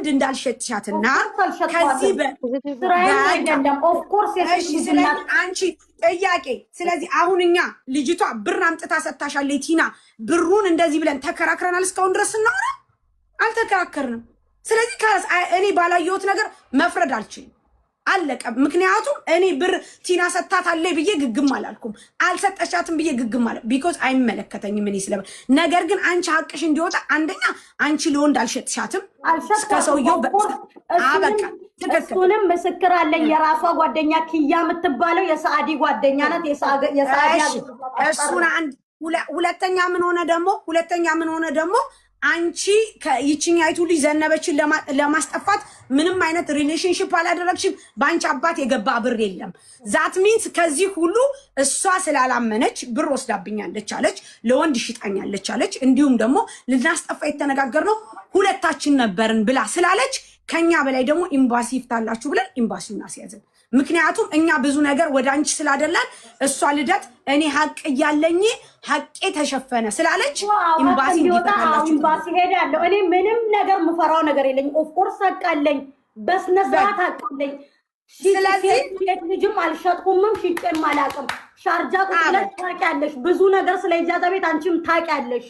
ለወንድ እንዳልሸጥሻትና ከዚህ ኦፍ ኮርስ አንቺ ጥያቄ ስለዚህ አሁንኛ ልጅቷ ብር አምጥታ ሰጥታሻለች ቲና ብሩን እንደዚህ ብለን ተከራክረናል እስካሁን ድረስ እናወራ አልተከራከርንም ስለዚህ እኔ ባላየሁት ነገር መፍረድ አልችልም አለቀ ምክንያቱም እኔ ብር ቲና ሰጣታለች ብዬ ግግም አላልኩም አልሰጠሻትም ብዬ ግግም አለ ቢኮዝ አይመለከተኝም እኔ ስለበ ነገር ግን አንቺ ሀቅሽ እንዲወጣ አንደኛ አንቺ ለወንድ አልሸጥሻትም እስከሰውየው አበቃ እሱንም ምስክር አለኝ የራሷ ጓደኛ ኪያ የምትባለው የሳዲ ጓደኛ ናት የሳዲ እሱና አንድ ሁለተኛ ምን ሆነ ደግሞ አንቺ ከይቺኛይቱ ልጅ ዘነበችን ለማስጠፋት ምንም አይነት ሪሌሽንሺፕ አላደረግሽም ባንቺ አባት የገባ ብር የለም ዛት ሚንስ ከዚህ ሁሉ እሷ ስላላመነች ብር ወስዳብኛለች አለች ለወንድ ሽጣኛለች አለች እንዲሁም ደግሞ ልናስጠፋ የተነጋገርነው ሁለታችን ነበርን ብላ ስላለች ከኛ በላይ ደግሞ ኤምባሲ ይፍታላችሁ ብለን ኤምባሲውን አስያዘን ምክንያቱም እኛ ብዙ ነገር ወደ አንቺ ስላደላን እሷ ልደት እኔ ሀቅ እያለኝ ሀቄ ተሸፈነ ስላለች ኤምባሲ ይፈታላችሁ ኤምባሲ ሄዳለሁ እኔ ምንም ነገር ምፈራው ነገር የለኝ ኦፍ ኮርስ ሀቃለኝ በስነ ስርዓት ሀቃለኝ ስለዚህ ልጅም አልሸጥኩምም ሽጬም አላቅም ሻርጃ ቁጥለት ታውቂያለሽ ብዙ ነገር ስለ ኢጃዛ ቤት አንቺም ታውቂያለሽ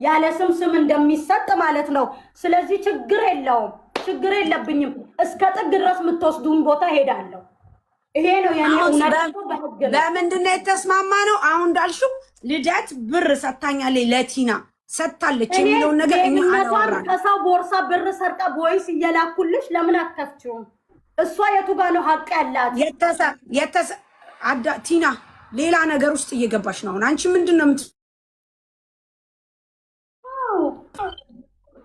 ያለ ስም እንደሚሰጥ ማለት ነው ስለዚህ ችግር የለብኝም እስከ ጥግ ድረስ የምትወስዱን ቦታ ሄዳለሁ ይሄ ነው ያኔ ለምንድነው የተስማማነው አሁን እንዳልሽው ልደት ብር ሰጣኛለች ለቲና ሰጣለች የሚለው ነገር እኛ አላወራንም ከሰው ቦርሳ ብር ሰርቃ ቦይስ እየላኩልሽ ለምን አትከፍቺውም እሷ የቱ ጋር ነው ሀቅ ያላት ቲና ሌላ ነገር ውስጥ እየገባሽ ነው አንቺ ምንድነው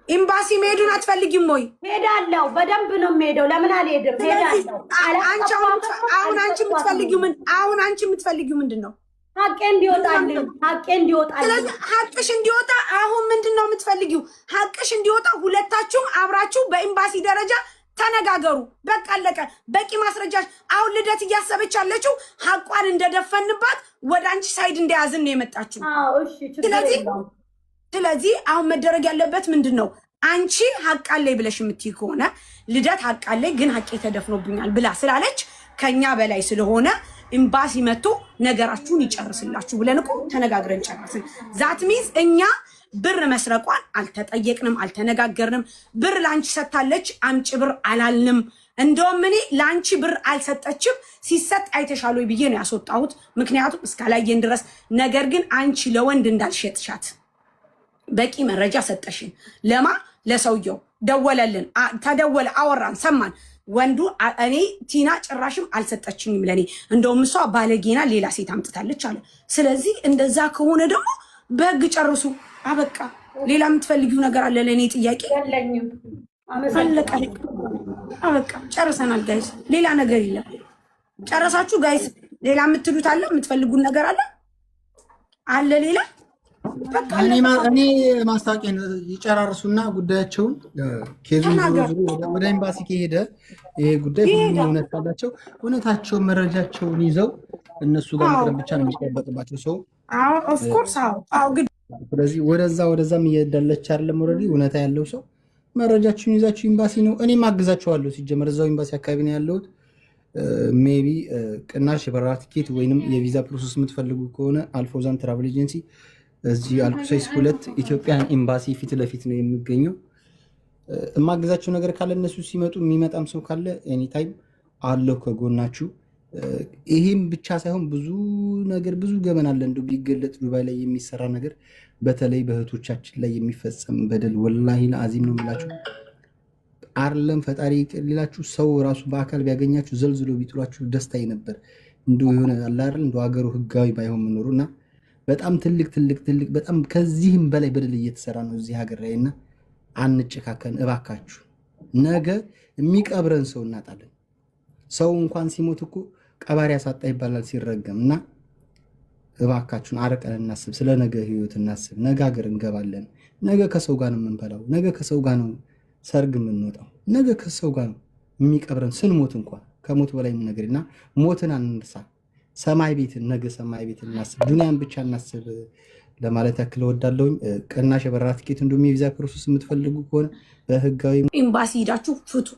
ኤምባሲ መሄዱን አትፈልጊም ወይ ሄዳለሁ በደንብ ነው የምሄደው ለምን አልሄድም ሄዳለሁ አንቺ የምትፈልጊው ምንድነው ሀቄ እንዲወጣልኝ ስለዚህ ሀቅሽ እንዲወጣ አሁን ምንድነው የምትፈልጊው ሀቅሽ እንዲወጣ ሁለታችሁም አብራችሁ በኤምባሲ ደረጃ ተነጋገሩ በቃ አለቀ በቂ ማስረጃ አሁን ልደት እያሰበች ያለችው ሀቋን እንደደፈንባት ወደ አንቺ ሳይድ እንደያዝን ነው የመጣችው ስለዚህ አሁን መደረግ ያለበት ምንድነው አንቺ ሀቃለይ ብለሽ የምትይ ከሆነ ልደት ሀቃለይ ግን ሀቄ ተደፍኖብኛል ብላ ስላለች ከኛ በላይ ስለሆነ ኤምባሲ መጥቶ ነገራችሁን ይጨርስላችሁ ብለን እኮ ተነጋግረን ጨረስን ዛት ሚንስ እኛ ብር መስረቋን አልተጠየቅንም አልተነጋገርንም ብር ላንቺ ሰጣለች አምጪ ብር አላልንም እንደውም እኔ ላንቺ ብር አልሰጠችም ሲሰጥ አይተሻሎይ ብዬ ነው ያስወጣሁት ምክንያቱም እስካላየን ድረስ ነገር ግን አንቺ ለወንድ እንዳልሸጥሻት በቂ መረጃ ሰጠሽን ለሰውየው ደወለልን ተደወለ አወራን ሰማን ወንዱ እኔ ቲና ጭራሽም አልሰጠችኝም ለኔ እንደውም እሷ ባለጌና ሌላ ሴት አምጥታለች አለ ስለዚህ እንደዛ ከሆነ ደግሞ በህግ ጨርሱ አበቃ ሌላ የምትፈልጊው ነገር አለ ለኔ ጥያቄ የለኝም አበቃ ጨርሰናል ጋይስ ሌላ ነገር የለም ጨረሳችሁ ጋይስ ሌላ የምትሉት አለ የምትፈልጉት ነገር አለ ሌላ እኔ ማስታወቂያን ይጨራርሱና ጉዳያቸውን ኬዙን ወደ ኤምባሲ ከሄደ ይሄ ጉዳይ ሁሉ እውነት ካላቸው እውነታቸውን መረጃቸውን ይዘው እነሱ ጋር መቅረብ ብቻ ነው የሚጠበቅባቸው ሰው ኦፍ ኮርስ ስለዚህ ወደዛም እየደለች አይደለም ኦልሬዲ እውነታ ያለው ሰው መረጃችሁን ይዛችሁ ኤምባሲ ነው እኔም አግዛቸዋለሁ ሲጀመር እዛው ኤምባሲ አካባቢ ነው ያለሁት ሜቢ ቅናሽ የበረራ ቲኬት ወይንም የቪዛ ፕሮሰስ የምትፈልጉ ከሆነ አልፎዛን ትራቨል ኤጀንሲ እዚህ አልኩሳይስ 2 ኢትዮጵያን ኤምባሲ ፊት ለፊት ነው የሚገኘው እማግዛችሁ ነገር ካለ እነሱ ሲመጡ የሚመጣም ሰው ካለ ኤኒ ታይም አለው ከጎናችሁ ይሄም ብቻ ሳይሆን ብዙ ገመና አለ እንደው ቢገለጥ ዱባይ ላይ የሚሰራ ነገር በተለይ በእህቶቻችን ላይ የሚፈጸም በደል ወላሂ ለአዚም ነው የምላችሁ አርለም ፈጣሪ ይቅርላችሁ ሰው ራሱ በአካል ቢያገኛችሁ ዘልዝሎ ቢጥሏችሁ ደስታዬ ነበር እንደው የሆነ አለ አይደል እንደው ሀገሩ ህጋዊ ባይሆን መኖሩና በጣም ትልቅ በጣም ከዚህም በላይ በደል እየተሰራ ነው እዚህ ሀገር ላይና አንጨካከን እባካችሁ ነገ የሚቀብረን ሰው እናጣለን ሰው እንኳን ሲሞት እኮ ቀባሪ ያሳጣ ይባላል ሲረገምና እባካችሁን አረቀን እናስብ ስለ ነገ ህይወት እናስብ ነገ ሀገር እንገባለን ነገ ከሰው ጋር ነው የምንበላው ነገ ከሰው ጋር ነው ሰርግ የምንወጣው ነገ ከሰው ጋር ነው የሚቀብረን ስንሞት እንኳን ከሞት በላይ ምን ነገርና ሞትን አንርሳ ሰማይ ቤትን ነገ ሰማይ ቤትን እናስብ፣ ዱንያን ብቻ እናስብ ለማለት ያክል እወዳለሁኝ። ቅናሽ የበረራ ትኬት እንዲሁም የቪዛ ፕሮሰስ የምትፈልጉ ከሆነ በህጋዊ ኤምባሲ ሄዳችሁ ፍቱ።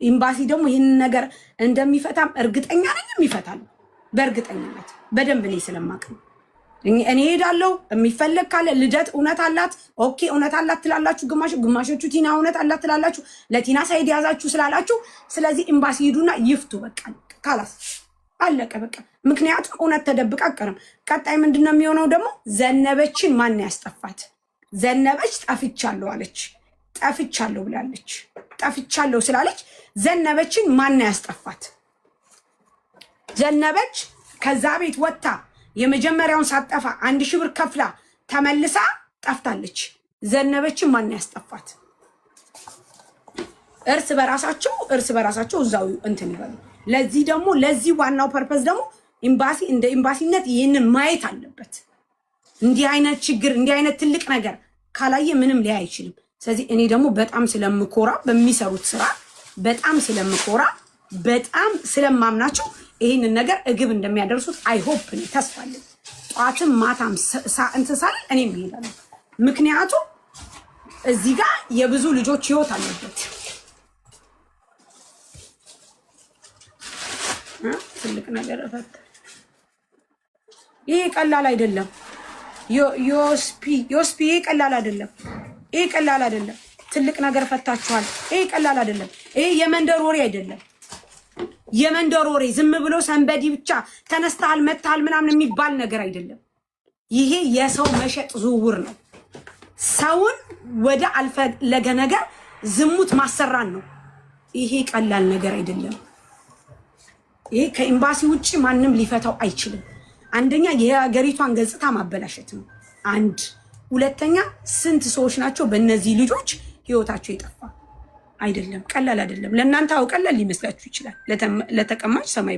ኤምባሲ ደግሞ ይህንን ነገር እንደሚፈታም እርግጠኛ ነኝ። የሚፈታል በእርግጠኝነት በደንብ እኔ ስለማቅ ነው። እኔ ሄዳለሁ። የሚፈለግ ካለ ልደት እውነት አላት፣ ኦኬ እውነት አላት ትላላችሁ። ግማሾቹ ቲና እውነት አላት ትላላችሁ። ለቲና ሳይድ ያዛችሁ ስላላችሁ፣ ስለዚህ ኤምባሲ ሂዱና ይፍቱ። በቃ ካላስ አለቀ በቃ። ምክንያቱም እውነት ተደብቃ አቀርም። ቀጣይ ምንድነው የሚሆነው ደግሞ? ዘነበችን ማን ያስጠፋት? ዘነበች ጠፍቻለሁ አለች። ጠፍቻለሁ ብላለች። ጠፍቻለሁ ስላለች ዘነበችን ማን ያስጠፋት? ዘነበች ከዛ ቤት ወጥታ የመጀመሪያውን ሳጠፋ 1000 ብር ከፍላ ተመልሳ ጠፍታለች። ዘነበችን ማን ያስጠፋት? እርስ በራሳቸው እዛው እንትን ይበሉ። ለዚህ ደግሞ ለዚህ ዋናው ፐርፐዝ ደግሞ ኤምባሲ እንደ ኤምባሲነት ይህንን ማየት አለበት። እንዲህ አይነት ችግር እንዲህ አይነት ትልቅ ነገር ካላየ ምንም ሊያ አይችልም። ስለዚህ እኔ ደግሞ በጣም ስለምኮራ በሚሰሩት ስራ በጣም ስለምኮራ በጣም ስለማምናቸው ይህንን ነገር እግብ እንደሚያደርሱት አይሆፕ እኔ ተስፋ አለኝ። ጠዋትም ማታም እንትን እኔም እሄዳለሁ። ምክንያቱም እዚህ ጋር የብዙ ልጆች ህይወት አለበት። ትልቅ ነገር ፈታ። ይሄ ቀላል አይደለም። ዮስፒ ይሄ ቀላል አይደለም። ይሄ ቀላል አይደለም። ትልቅ ነገር ፈታችኋል። ይሄ ቀላል አይደለም። ይሄ የመንደር ወሬ አይደለም። የመንደር ወሬ ዝም ብሎ ሰንበዲ ብቻ ተነስተሃል መታሃል ምናምን የሚባል ነገር አይደለም። ይሄ የሰው መሸጥ ዝውውር ነው። ሰውን ወደ አልፈለገ ነገር ዝሙት ማሰራን ነው። ይሄ ቀላል ነገር አይደለም። ይሄ ከኤምባሲ ውጪ ማንም ሊፈታው አይችልም። አንደኛ የሀገሪቷን ገጽታ ማበላሸት ነው። አንድ ሁለተኛ ስንት ሰዎች ናቸው በእነዚህ ልጆች ህይወታቸው የጠፋ? አይደለም፣ ቀላል አይደለም። ለእናንተ ቀላል ሊመስላችሁ ይችላል። ለተቀማጭ ሰማይ